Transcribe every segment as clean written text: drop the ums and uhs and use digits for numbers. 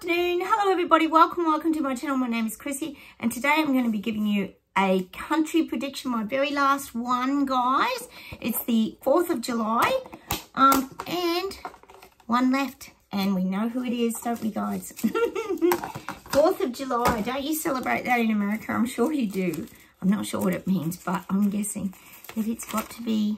afternoon. Hello everybody, welcome to my channel. My name is Chrissy and today I'm going to be giving you a country prediction, my very last one, guys. It's the 4th of July and one left and we know who it is, don't we, guys? 4th of July, don't you celebrate that in America? I'm sure you do. I'm not sure what it means, but I'm guessing that it's got to be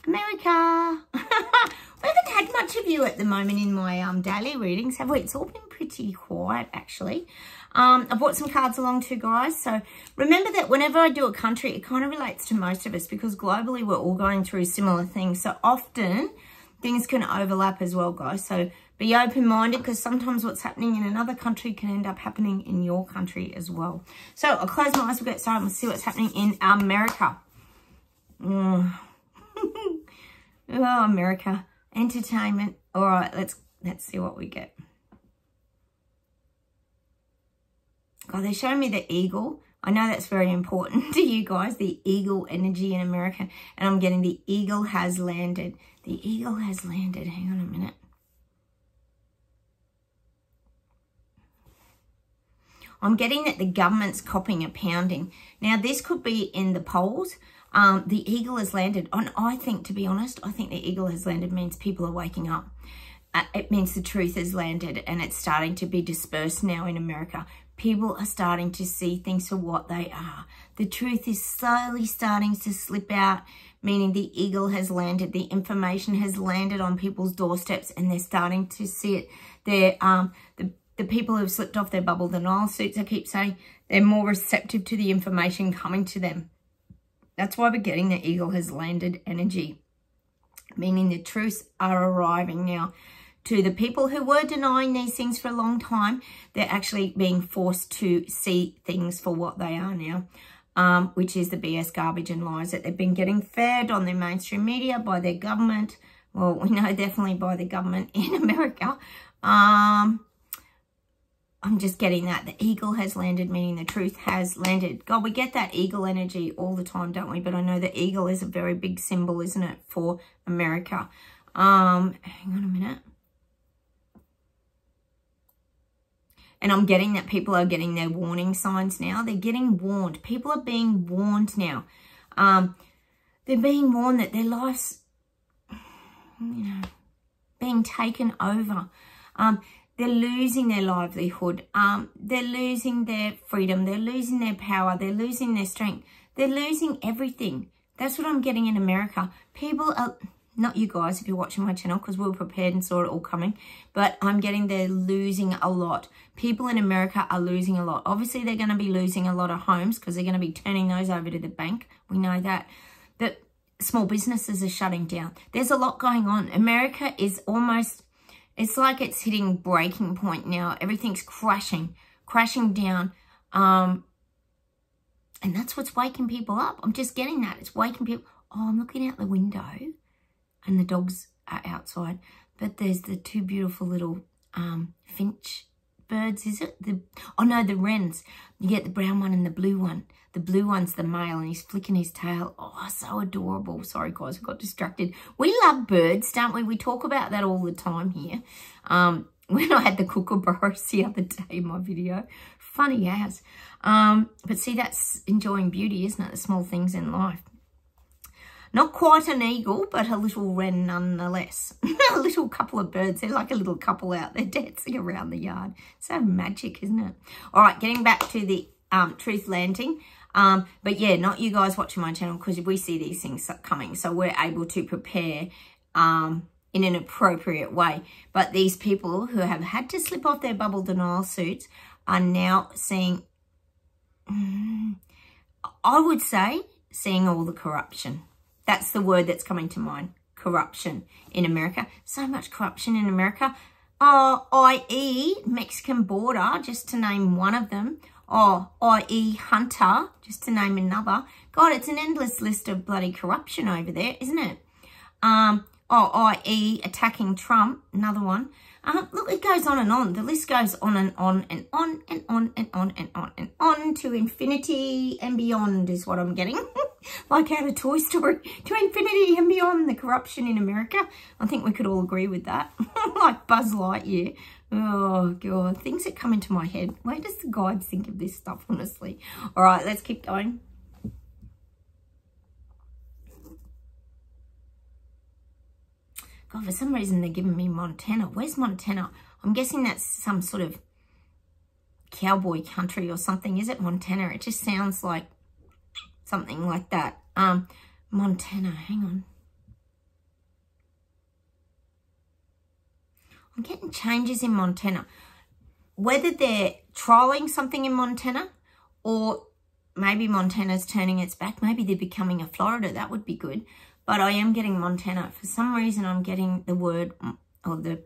America. We haven't had much of you at the moment in my daily readings, have we? It's all been pretty quiet, actually. I brought some cards along too, guys. So remember that whenever I do a country, it kind of relates to most of us because globally we're all going through similar things. So often things can overlap as well, guys. So be open-minded because sometimes what's happening in another country can end up happening in your country as well. So I'll close my eyes, we'll get started and we'll see what's happening in America. Oh, America. Entertainment. All right, let's see what we get. God, they're showing me the eagle. I know that's very important to you guys, the eagle energy in America. And I'm getting the eagle has landed. The eagle has landed. Hang on a minute. I'm getting that the government's copping a pounding. Now, this could be in the polls. The eagle has landed. And I think, to be honest, I think the eagle has landed means people are waking up. It means the truth has landed and it's starting to be dispersed now in America. People are starting to see things for what they are. The truth is slowly starting to slip out, meaning the eagle has landed. The information has landed on people's doorsteps and they're starting to see it. They're, the people who have slipped off their bubble denial suits, I keep saying, they're more receptive to the information coming to them. That's why we're getting the eagle has landed energy, meaning the truths are arriving now. To the people who were denying these things for a long time, they're actually being forced to see things for what they are now, which is the BS garbage and lies that they've been getting fed on their mainstream media by their government. Well, we know definitely by the government in America. I'm just getting that. The eagle has landed, meaning the truth has landed. God, we get that eagle energy all the time, don't we? But I know the eagle is a very big symbol, isn't it, for America? Hang on a minute. And I'm getting that people are getting their warning signs now. They're getting warned. People are being warned now. They're being warned that their life's, being taken over. They're losing their livelihood. They're losing their freedom. They're losing their power. They're losing their strength. They're losing everything. That's what I'm getting in America. People are, not you guys if you're watching my channel because we were prepared and saw it all coming, but I'm getting they're losing a lot. People in America are losing a lot. Obviously, they're going to be losing a lot of homes because they're going to be turning those over to the bank. We know that. But small businesses are shutting down. There's a lot going on. America is almost... It's like it's hitting breaking point now. Everything's crashing down. And that's what's waking people up. I'm just getting that. It's waking people. Oh, I'm looking out the window and the dogs are outside. But there's the two beautiful little finch birds, is it? Oh, no, the wrens. You get the brown one and the blue one. The blue one's the male and he's flicking his tail. Oh, so adorable. Sorry, guys, I got distracted. We love birds, don't we? We talk about that all the time here. When I had the kookaburras the other day in my video. Funny as. But see, that's enjoying beauty, isn't it? The small things in life. Not quite an eagle, but a little wren nonetheless. A little couple of birds. They're like a little couple out there dancing around the yard. So magic, isn't it? All right, getting back to the truth landing. But yeah, not you guys watching my channel because we see these things coming. So we're able to prepare in an appropriate way. But these people who have had to slip off their bubble denial suits are now seeing, I would say, seeing all the corruption. That's the word that's coming to mind. Corruption in America. So much corruption in America. I.e. Mexican border, just to name one of them. I.e. Hunter, just to name another. God, it's an endless list of bloody corruption over there, isn't it? I.e. attacking Trump, another one. Look, it goes on and on. The list goes on and on and on and on and on and on and on to infinity and beyond is what I'm getting. Like out of Toy Story, to infinity and beyond, the corruption in America. I think we could all agree with that. Like Buzz Lightyear. Oh, God. Things that come into my head. Where does the guides think of this stuff, honestly? All right, let's keep going. God, for some reason, they're giving me Montana. Where's Montana? I'm guessing that's some sort of cowboy country or something. Is it Montana? It just sounds like something like that. Montana, hang on. I'm getting changes in Montana. Whether they're trialing something in Montana or maybe Montana's turning its back. Maybe they're becoming a Florida. That would be good. But I am getting Montana. For some reason, I'm getting the word or the...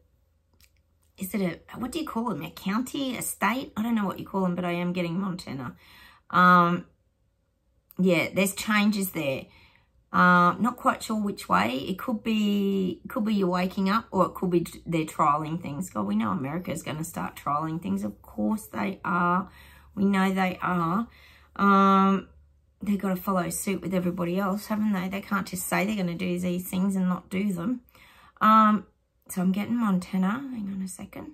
Is it a... What do you call them? A county? A state? I don't know what you call them, but I am getting Montana. Yeah, there's changes there. Not quite sure which way. It could be you waking up, or it could be they're trialing things. God, we know America is going to start trialing things. Of course they are. We know they are. They've got to follow suit with everybody else, haven't they? They can't just say they're going to do these things and not do them. So I'm getting Montana. Hang on a second.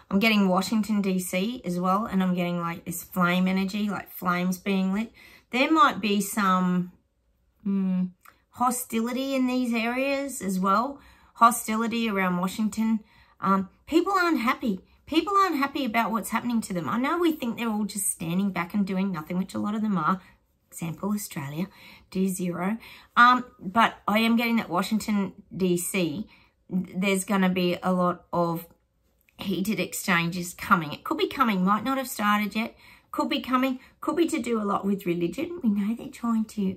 I'm getting Washington, D.C. as well, and I'm getting like this flame energy, like flames being lit. There might be some hostility in these areas as well. Hostility around Washington. People aren't happy. People aren't happy about what's happening to them. I know we think they're all just standing back and doing nothing, which a lot of them are. Example, Australia, D0. But I am getting that Washington, D.C., there's going to be a lot of heated exchanges coming. It could be coming, might not have started yet, could be coming, could be to do a lot with religion. We know they're trying to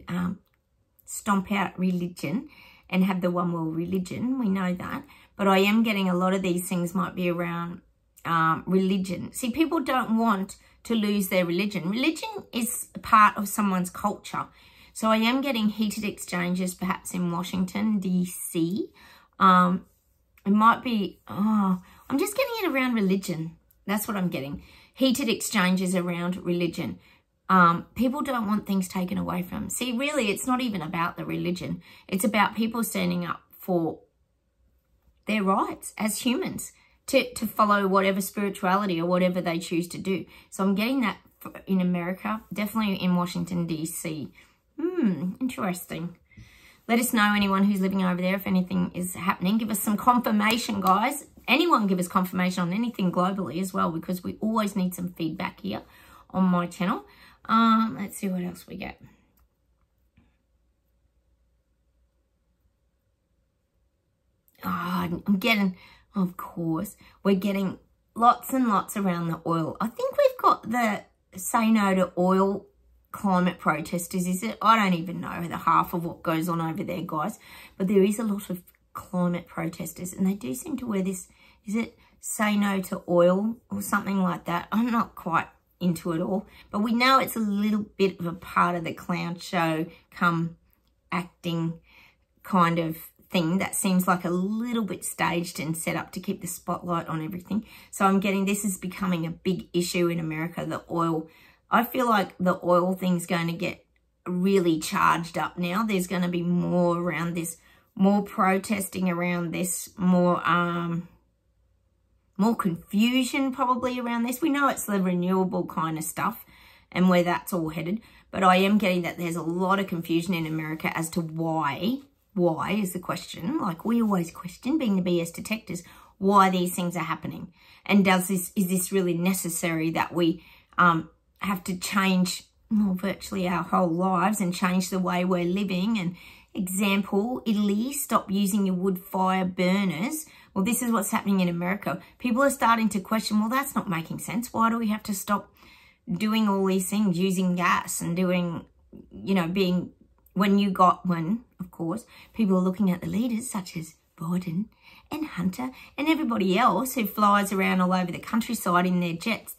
stomp out religion and have the one world religion. We know that. But I am getting a lot of these things might be around religion. See, people don't want to lose their religion. Religion is part of someone's culture. So I am getting heated exchanges perhaps in Washington, D.C. It might be... I'm just getting it around religion. That's what I'm getting. Heated exchanges around religion. People don't want things taken away from them. See, really, it's not even about the religion. It's about people standing up for their rights as humans to follow whatever spirituality or whatever they choose to do. So I'm getting that in America, definitely in Washington, D.C. Interesting. Let us know, anyone who's living over there, if anything is happening. Give us some confirmation, guys. Anyone give us confirmation on anything globally as well, because we always need some feedback here on my channel. Let's see what else we get. I'm getting, of course, we're getting lots and lots around the oil. I think we've got the say no to oil climate protesters, is it? I don't even know the half of what goes on over there, guys. But there is a lot of climate protesters, and they do seem to wear this, is it say no to oil or something like that? I'm not quite into it all, but we know it's a little bit of a part of the clown show come acting kind of thing that seems like a little bit staged and set up to keep the spotlight on everything. So I'm getting this is becoming a big issue in America, the oil. I feel like the oil thing's going to get really charged up now. There's going to be more around this, more protesting around this, more confusion probably around this. We know it's the renewable kind of stuff and where that's all headed. But I am getting that there's a lot of confusion in America as to why. Why is the question. Like we always question, being the BS detectors, why these things are happening. And is this really necessary that we have to change virtually our whole lives and change the way we're living? And example, Italy, stop using your wood fire burners. Well, this is what's happening in America. People are starting to question, well, that's not making sense. Why do we have to stop doing all these things, using gas and doing, being, when, of course, people are looking at the leaders such as Biden and Hunter and everybody else who flies around all over the countryside in their jets.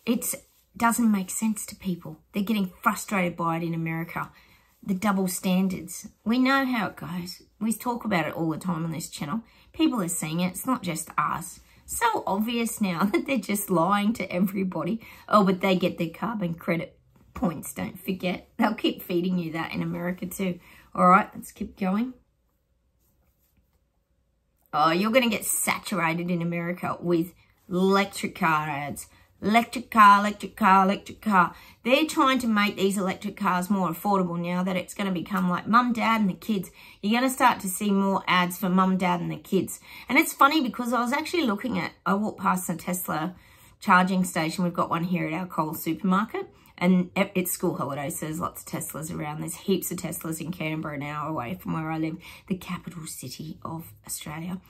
It doesn't make sense to people. They're getting frustrated by it in America. The double standards. We know how it goes. We talk about it all the time on this channel. People are seeing it. It's not just us. So obvious now that they're just lying to everybody. Oh, but they get their carbon credit points. Don't forget. They'll keep feeding you that in America too. All right, let's keep going. Oh, you're going to get saturated in America with electric car ads. Electric car, electric car, electric car. They're trying to make these electric cars more affordable now that it's going to become like mum, dad and the kids. You're going to start to see more ads for mum, dad and the kids. And it's funny because I was actually looking at, I walked past a Tesla charging station. We've got one here at our Coles supermarket. And it's school holidays, so there's lots of Teslas around. There's heaps of Teslas in Canberra, an hour away from where I live, the capital city of Australia.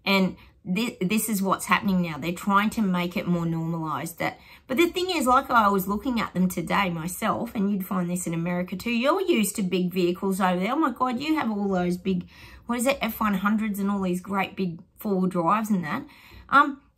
And this is what's happening now. They're trying to make it more normalised. But the thing is, like I was looking at them today myself, and you'd find this in America too, you're used to big vehicles over there. Oh my God, you have all those big, what is it, F100s and all these great big four-wheel drives and that.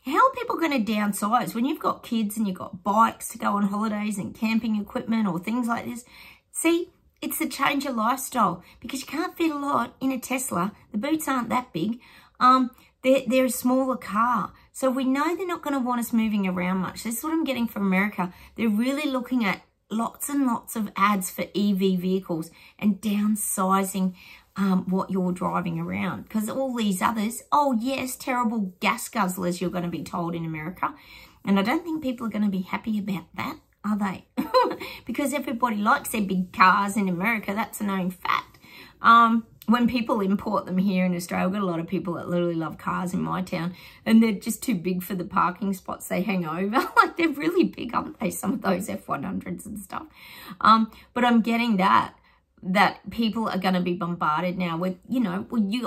How are people going to downsize when you've got kids and you've got bikes to go on holidays and camping equipment or things like this? See, it's the change of lifestyle because you can't fit a lot in a Tesla. The boots aren't that big. They're a smaller car. So we know they're not going to want us moving around much. This is what I'm getting from America. They're really looking at lots and lots of ads for EV vehicles and downsizing what you're driving around. Because all these others, oh yes, terrible gas guzzlers you're going to be told in America. And I don't think people are going to be happy about that, are they? Because everybody likes their big cars in America. That's a known fact. When people import them here in Australia, I've got a lot of people that literally love cars in my town and they're just too big for the parking spots they hang over. Like they're really big, aren't they? Some of those F100s and stuff. But I'm getting that people are going to be bombarded now with, you know,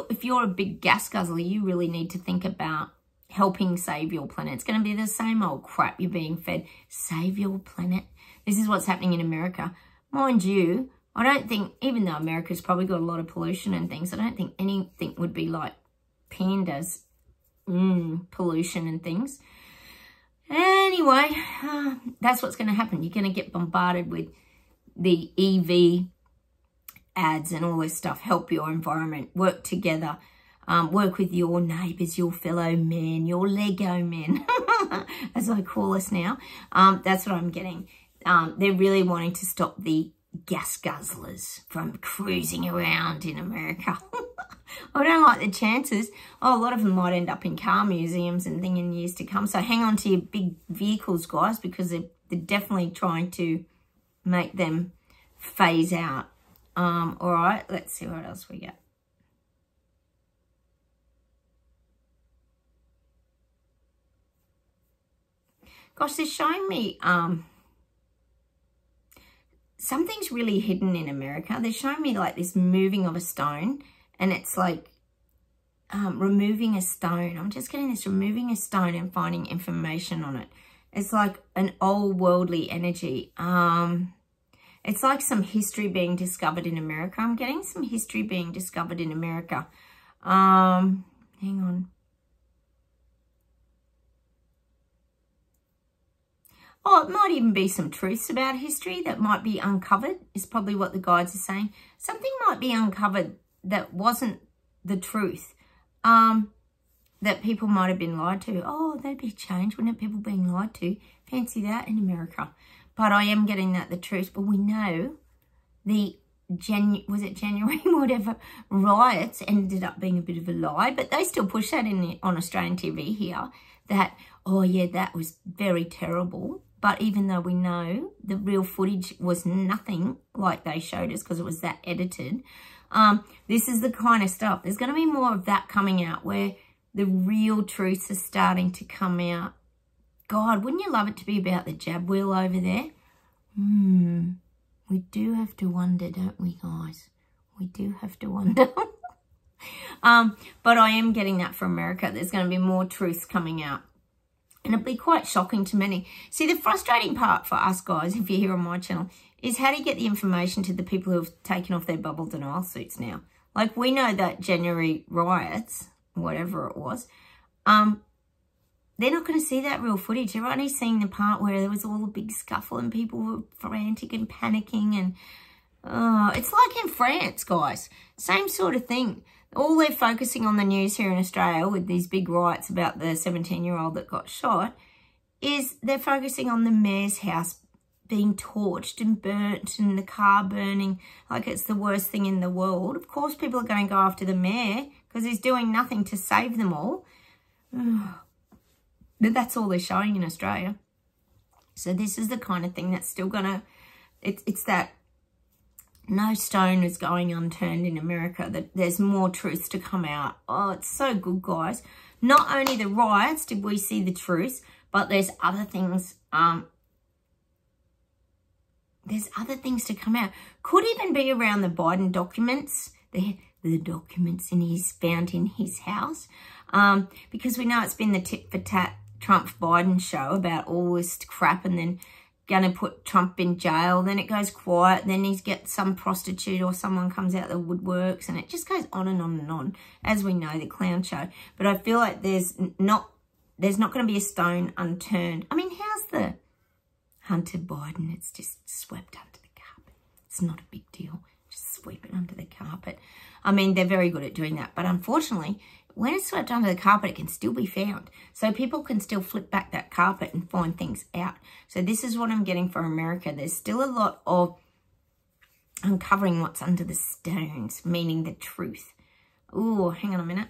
if you're a big gas guzzler, you really need to think about helping save your planet. It's going to be the same old crap you're being fed. Save your planet. This is what's happening in America. Mind you, I don't think, even though America's probably got a lot of pollution and things, I don't think anything would be like pandas, pollution and things. Anyway, that's what's going to happen. You're going to get bombarded with the EV ads and all this stuff. Help your environment, work together, work with your neighbours, your fellow men, your Lego men, as I call us now. That's what I'm getting. They're really wanting to stop the gas guzzlers from cruising around in America. I don't like the chances. Oh, a lot of them might end up in car museums and things in years to come. So hang on to your big vehicles, guys, because they're definitely trying to make them phase out. All right, let's see what else we get. Gosh, they're showing me something's really hidden in America. They're showing me like this moving of a stone, and it's like removing a stone. I'm just getting this, removing a stone and finding information on it. It's like an old worldly energy. It's like some history being discovered in America. I'm getting some history being discovered in America. Hang on. Oh, it might even be some truths about history that might be uncovered, is probably what the guides are saying. Something might be uncovered that wasn't the truth, that people might have been lied to. Oh, that'd be a change, wouldn't it? People being lied to. Fancy that in America. But I am getting that the truth. But we know the was it January, whatever, riots ended up being a bit of a lie. But they still push that on Australian TV here, that, oh yeah, that was very terrible. But even though we know the real footage was nothing like they showed us because it was that edited, this is the kind of stuff. There's going to be more of that coming out where the real truths are starting to come out. God, wouldn't you love it to be about the jab wheel over there? We do have to wonder, don't we, guys? We do have to wonder. But I am getting that from America. There's going to be more truths coming out. And it'll be quite shocking to many. See, the frustrating part for us guys, if you're here on my channel, is how do you get the information to the people who have taken off their bubble denial suits now? Like, we know that January riots, whatever it was, they're not going to see that real footage. They're only seeing the part where there was all a big scuffle and people were frantic and panicking. And it's like in France, guys. Same sort of thing. All they're focusing on the news here in Australia with these big riots about the 17-year-old that got shot is they're focusing on the mayor's house being torched and burnt and the car burning like it's the worst thing in the world. Of course, people are going to go after the mayor because he's doing nothing to save them all. But that's all they're showing in Australia. So this is the kind of thing that's still going to, it's that no stone is going unturned in America, that there's more truths to come out. Oh, it's so good, guys. Not only the riots did we see the truth, but there's other things, to come out. Could even be around the Biden documents, the documents found in his house, because we know it's been the tit for tat Trump-Biden show about all this crap, and then gonna put Trump in jail, then it goes quiet, then he's get some prostitute or someone comes out the woodworks, and it just goes on and on and on, as we know, the clown show. But I feel like there's not going to be a stone unturned. I mean, how's the Hunter Biden? It's just swept under the carpet. It's not a big deal. Just sweep it under the carpet. I mean, they're very good at doing that. But unfortunately, when it's swept under the carpet, it can still be found. So people can still flip back that carpet and find things out. So this is what I'm getting for America. There's still a lot of uncovering what's under the stones, meaning the truth. Oh, hang on a minute.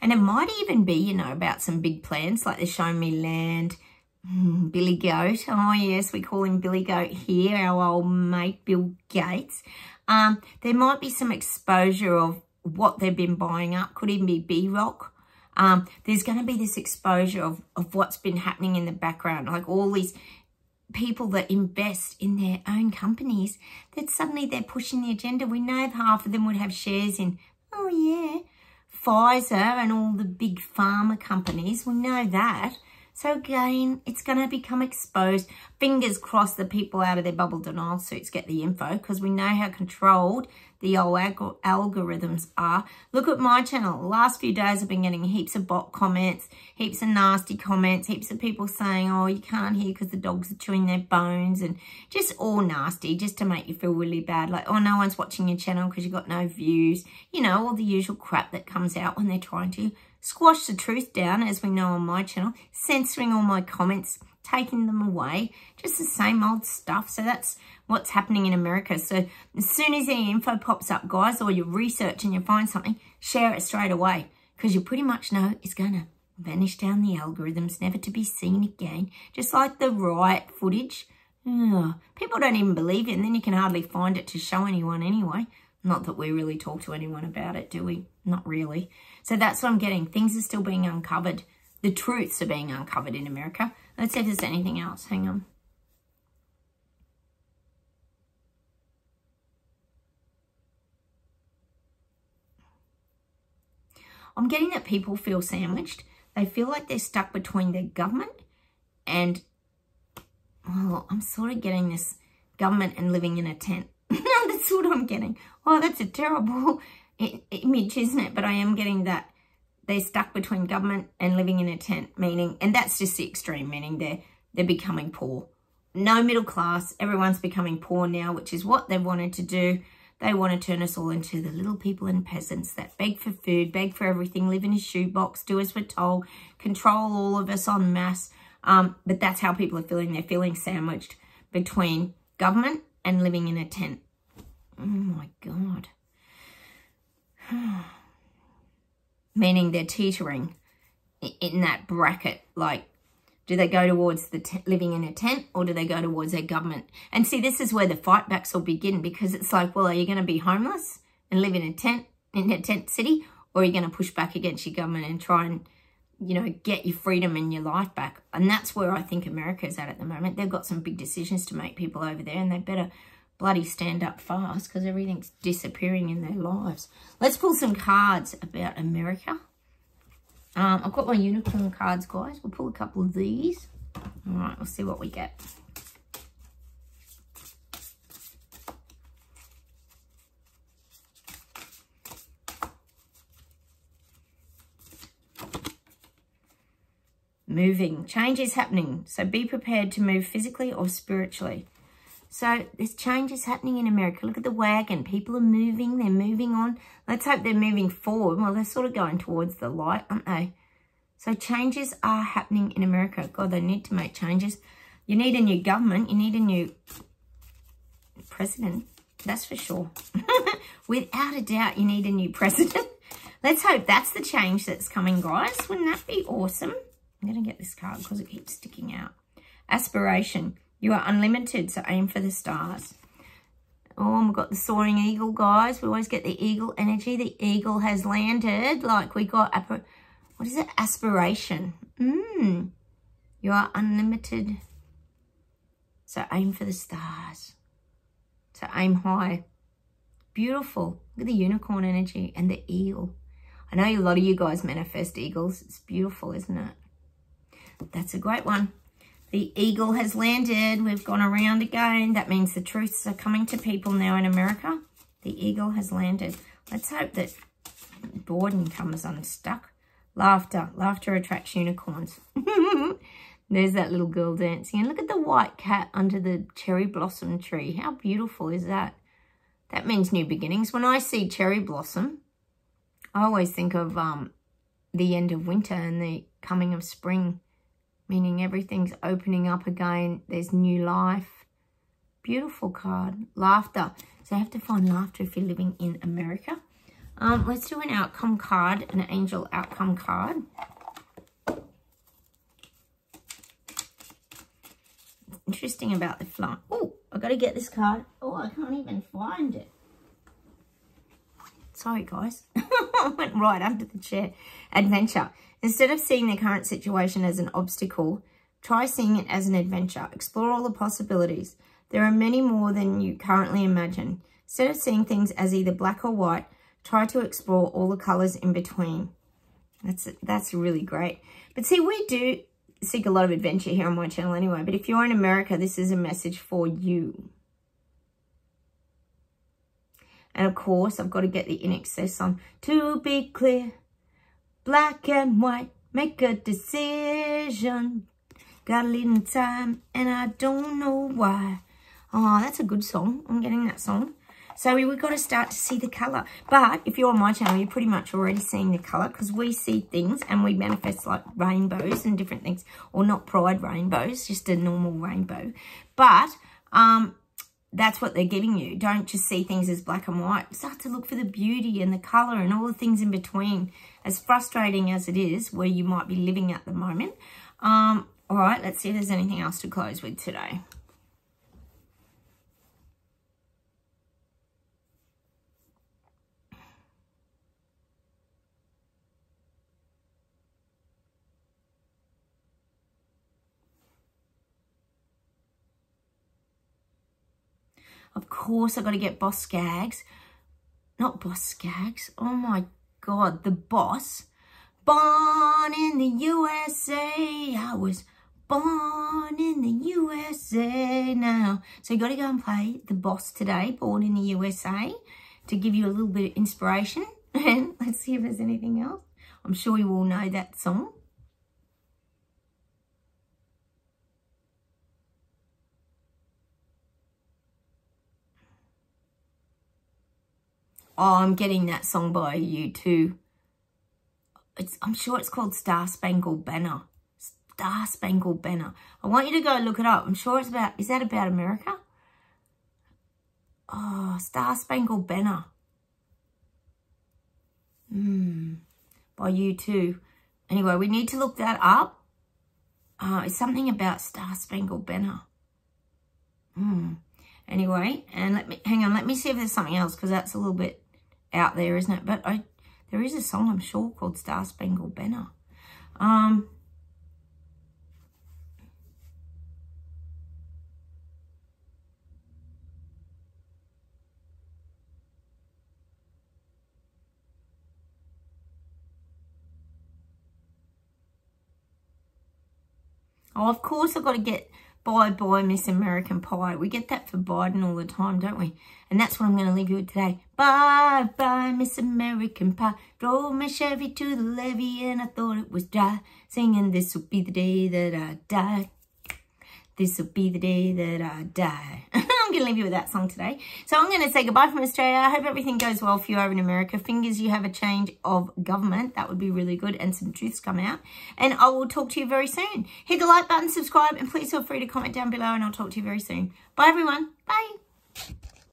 And it might even be, you know, about some big plans, like they're showing me land. Billy Goat. Oh, yes, we call him Billy Goat here, our old mate, Bill Gates. There might be some exposure of what they've been buying up. Could even be B-Rock. There's going to be this exposure of what's been happening in the background, like all these people that invest in their own companies, that suddenly they're pushing the agenda. We know half of them would have shares in, oh, yeah, Pfizer and all the big pharma companies. We know that. So again, it's going to become exposed. Fingers crossed the people out of their bubble denial suits get the info, because we know how controlled the old algorithms are. Look at my channel. The last few days I've been getting heaps of bot comments, heaps of nasty comments, heaps of people saying, oh, you can't hear because the dogs are chewing their bones, and just all nasty, just to make you feel really bad. Like, oh, no one's watching your channel because you've got no views. You know, all the usual crap that comes out when they're trying to squash the truth down, as we know on my channel, censoring all my comments, taking them away, just the same old stuff. So that's what's happening in America. So as soon as any info pops up, guys, or you research and you find something, share it straight away, because you pretty much know it's going to vanish down the algorithms, never to be seen again. Just like the riot footage. People don't even believe it, and then you can hardly find it to show anyone anyway. Not that we really talk to anyone about it, do we? Not really. So that's what I'm getting. Things are still being uncovered. The truths are being uncovered in America. Let's see if there's anything else. Hang on. I'm getting that people feel sandwiched. They feel like they're stuck between their government and, well, I'm sort of getting this government and living in a tent. That's what I'm getting. Oh, that's a terrible image, isn't it? But I am getting that they're stuck between government and living in a tent, meaning, and that's just the extreme, meaning they're becoming poor. No middle class. Everyone's becoming poor now, which is what they wanted to do. They want to turn us all into the little people and peasants that beg for food, beg for everything, live in a shoebox, do as we're told, control all of us en masse. But that's how people are feeling. They're feeling sandwiched between government and living in a tent. Oh, my God. Meaning they're teetering in that bracket. Like, do they go towards the living in a tent, or do they go towards their government? And see, this is where the fight backs will begin, because it's like, well, are you going to be homeless and live in a tent city, or are you going to push back against your government and try and, you know, get your freedom and your life back? And that's where I think America's at the moment. They've got some big decisions to make, people over there, and they better bloody stand up fast, because everything's disappearing in their lives. Let's pull some cards about America. I've got my unicorn cards, guys. We'll pull a couple of these. All right, we'll see what we get. Moving. Change is happening. So be prepared to move physically or spiritually. So there's changes happening in America. Look at the wagon. People are moving. They're moving on. Let's hope they're moving forward. Well, they're sort of going towards the light, aren't they? So changes are happening in America. God, they need to make changes. You need a new government. You need a new president. That's for sure. Without a doubt, you need a new president. Let's hope that's the change that's coming, guys. Wouldn't that be awesome? I'm going to get this card because it keeps sticking out. Aspiration. You are unlimited, so aim for the stars. Oh, and we've got the soaring eagle, guys. We always get the eagle energy. The eagle has landed. Like we got, what is it? Aspiration. You are unlimited, so aim for the stars. So aim high. Beautiful. Look at the unicorn energy and the eagle. I know a lot of you guys manifest eagles. It's beautiful, isn't it? That's a great one. The eagle has landed. We've gone around again. That means the truths are coming to people now in America. The eagle has landed. Let's hope that boredom comes unstuck. Laughter. Laughter attracts unicorns. There's that little girl dancing. And look at the white cat under the cherry blossom tree. How beautiful is that? That means new beginnings. When I see cherry blossom, I always think of the end of winter and the coming of spring. Meaning everything's opening up again. There's new life. Beautiful card. Laughter. So you have to find laughter if you're living in America. Let's do an outcome card, an angel outcome card. Interesting about the fly. Oh, I've got to get this card. Oh, I can't even find it. Sorry, guys. I went right under the chair. Adventure. Instead of seeing the current situation as an obstacle, try seeing it as an adventure. Explore all the possibilities. There are many more than you currently imagine. Instead of seeing things as either black or white, try to explore all the colours in between. That's really great. But see, we do seek a lot of adventure here on my channel anyway. But if you're in America, this is a message for you. And of course, I've got to get the In Excess on. To be clear, black and white, make a decision. Got a little time and I don't know why. Oh, that's a good song. I'm getting that song. So we've got to start to see the colour. But if you're on my channel, you're pretty much already seeing the colour because we see things and we manifest like rainbows and different things. Or not pride rainbows, just a normal rainbow. But that's what they're giving you. Don't just see things as black and white. Start to look for the beauty and the colour and all the things in between. As frustrating as it is where you might be living at the moment. All right, let's see if there's anything else to close with today. Of course, I've got to get Boss Skaggs. Not Boss Skaggs. Oh, my God. The Boss. Born in the USA. I was born in the USA now. So you got to go and play The Boss today. Born in the USA. To give you a little bit of inspiration. And let's see if there's anything else. I'm sure you all know that song. Oh, I'm getting that song by U2. I'm sure it's called Star Spangled Banner. Star Spangled Banner. I want you to go look it up. I'm sure it's about, is that about America? Oh, Star Spangled Banner. By U2. Anyway, we need to look that up. It's something about Star Spangled Banner. Anyway, and hang on, let me see if there's something else because that's a little bit out there, isn't it? But there is a song, I'm sure, called Star Spangled Banner. Oh, of course I've got to get Bye Bye Miss American Pie. We get that for Biden all the time, don't we? And that's what I'm going to leave you with today. Bye Bye Miss American Pie. Drove my Chevy to the levee and I thought it was dry. Singing, this will be the day that I die. This will be the day that I die. I'm going to leave you with that song today. So I'm going to say goodbye from Australia. I hope everything goes well for you over in America. Fingers you have a change of government. That would be really good. And some truths come out. And I will talk to you very soon. Hit the like button, subscribe, and please feel free to comment down below. And I'll talk to you very soon. Bye, everyone. Bye.